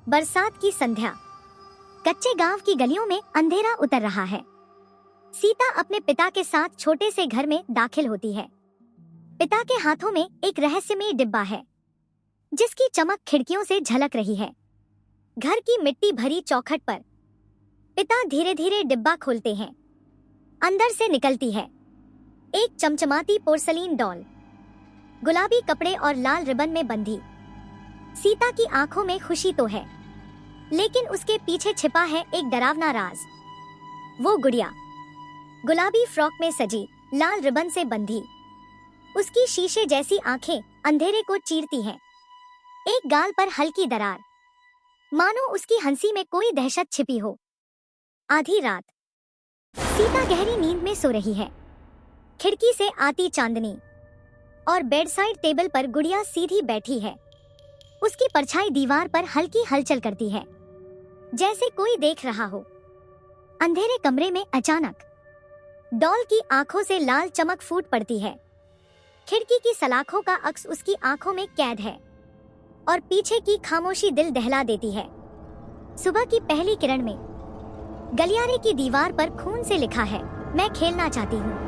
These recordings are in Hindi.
बरसात की संध्या। कच्चे गांव की गलियों में अंधेरा उतर रहा है। सीता अपने पिता के साथ छोटे से घर में दाखिल होती है। पिता के हाथों में एक रहस्यमय डिब्बा है, जिसकी चमक खिड़कियों से झलक रही है। घर की मिट्टी भरी चौखट पर पिता धीरे धीरे डिब्बा खोलते हैं। अंदर से निकलती है एक चमचमाती पोर्सलीन डॉल, गुलाबी कपड़े और लाल रिबन में बंधी। सीता की आंखों में खुशी तो है, लेकिन उसके पीछे छिपा है एक डरावना राज। वो गुड़िया गुलाबी फ्रॉक में सजी, लाल रिबन से बंधी। उसकी शीशे जैसी आंखें अंधेरे को चीरती हैं। एक गाल पर हल्की दरार, मानो उसकी हंसी में कोई दहशत छिपी हो। आधी रात, सीता गहरी नींद में सो रही है। खिड़की से आती चांदनी और बेडसाइड टेबल पर गुड़िया सीधी बैठी है। उसकी परछाई दीवार पर हल्की हलचल करती है, जैसे कोई देख रहा हो। अंधेरे कमरे में अचानक डॉल की आंखों से लाल चमक फूट पड़ती है। खिड़की की सलाखों का अक्स उसकी आंखों में कैद है और पीछे की खामोशी दिल दहला देती है। सुबह की पहली किरण में गलियारे की दीवार पर खून से लिखा है, मैं खेलना चाहती हूँ।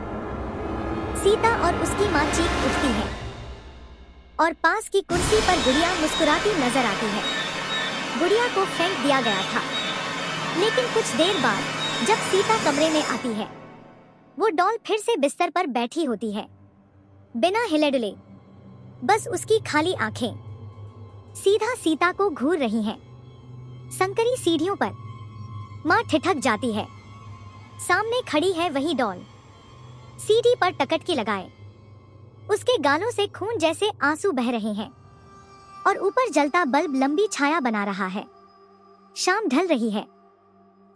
सीता और उसकी माँ चीख उठती है और पास की कुर्सी पर गुड़िया मुस्कुराती नजर आती है। गुड़िया को फेंक दिया गया था, लेकिन कुछ देर बाद जब सीता कमरे में आती है, वो डॉल फिर से बिस्तर पर बैठी होती है, बिना हिले डुले। बस उसकी खाली आंखें सीधा सीता को घूर रही हैं। संकरी सीढ़ियों पर माँ ठिठक जाती है। सामने खड़ी है वही डॉल, सीढ़ी पर टकटकी लगाए। उसके गालों से खून जैसे आंसू बह रहे हैं और ऊपर जलता बल्ब लंबी छाया बना रहा है। शाम ढल रही है।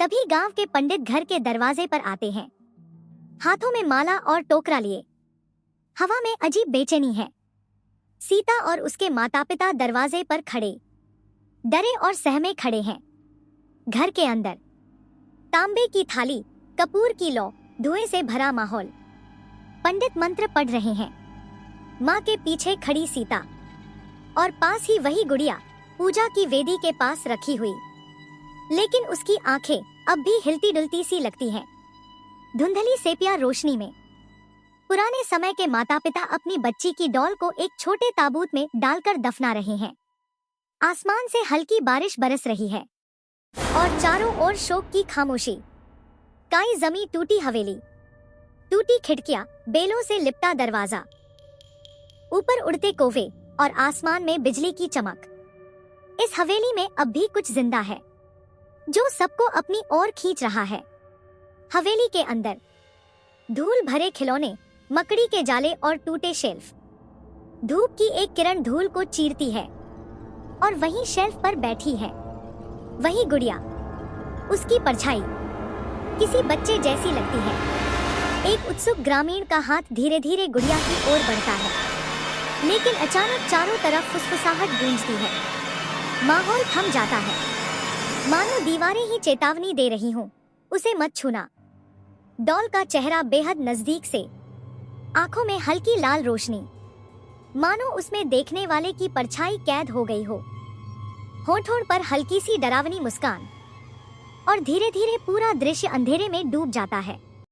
तभी गांव के पंडित घर के दरवाजे पर आते हैं, हाथों में माला और टोकरा लिए। हवा में अजीब बेचैनी है। सीता और उसके माता पिता दरवाजे पर खड़े, डरे और सहमे खड़े हैं। घर के अंदर तांबे की थाली, कपूर की लौ, धुएं से भरा माहौल। पंडित मंत्र पढ़ रहे हैं। माँ के पीछे खड़ी सीता और पास ही वही गुड़िया पूजा की वेदी के पास रखी हुई, लेकिन उसकी आंखें अब भी हिलती डुलती सी लगती हैं। धुंधली सेपिया रोशनी में पुराने समय के माता पिता अपनी बच्ची की डॉल को एक छोटे ताबूत में डालकर दफना रहे हैं। आसमान से हल्की बारिश बरस रही है और चारों ओर शोक की खामोशी। काई जमी, टूटी हवेली, टूटी खिड़कियां, बेलों से लिपटा दरवाजा, ऊपर उड़ते कौवे और आसमान में बिजली की चमक। इस हवेली में अब भी कुछ जिंदा है, जो सबको अपनी ओर खींच रहा है। हवेली के अंदर धूल भरे खिलौने, मकड़ी के जाले और टूटे शेल्फ। धूप की एक किरण धूल को चीरती है और वहीं शेल्फ पर बैठी है वही गुड़िया। उसकी परछाई किसी बच्चे जैसी लगती है। एक उत्सुक ग्रामीण का हाथ धीरे धीरे गुड़िया की ओर बढ़ता है, लेकिन अचानक चारों तरफ फुसफुसाहट गूंजती है। माहौल थम जाता है, मानो दीवारें ही चेतावनी दे रही हूँ, उसे मत छूना। डॉल का चेहरा बेहद नजदीक से, आंखों में हल्की लाल रोशनी, मानो उसमें देखने वाले की परछाई कैद हो गई हो। होठों पर हल्की सी डरावनी मुस्कान, और धीरे धीरे पूरा दृश्य अंधेरे में डूब जाता है।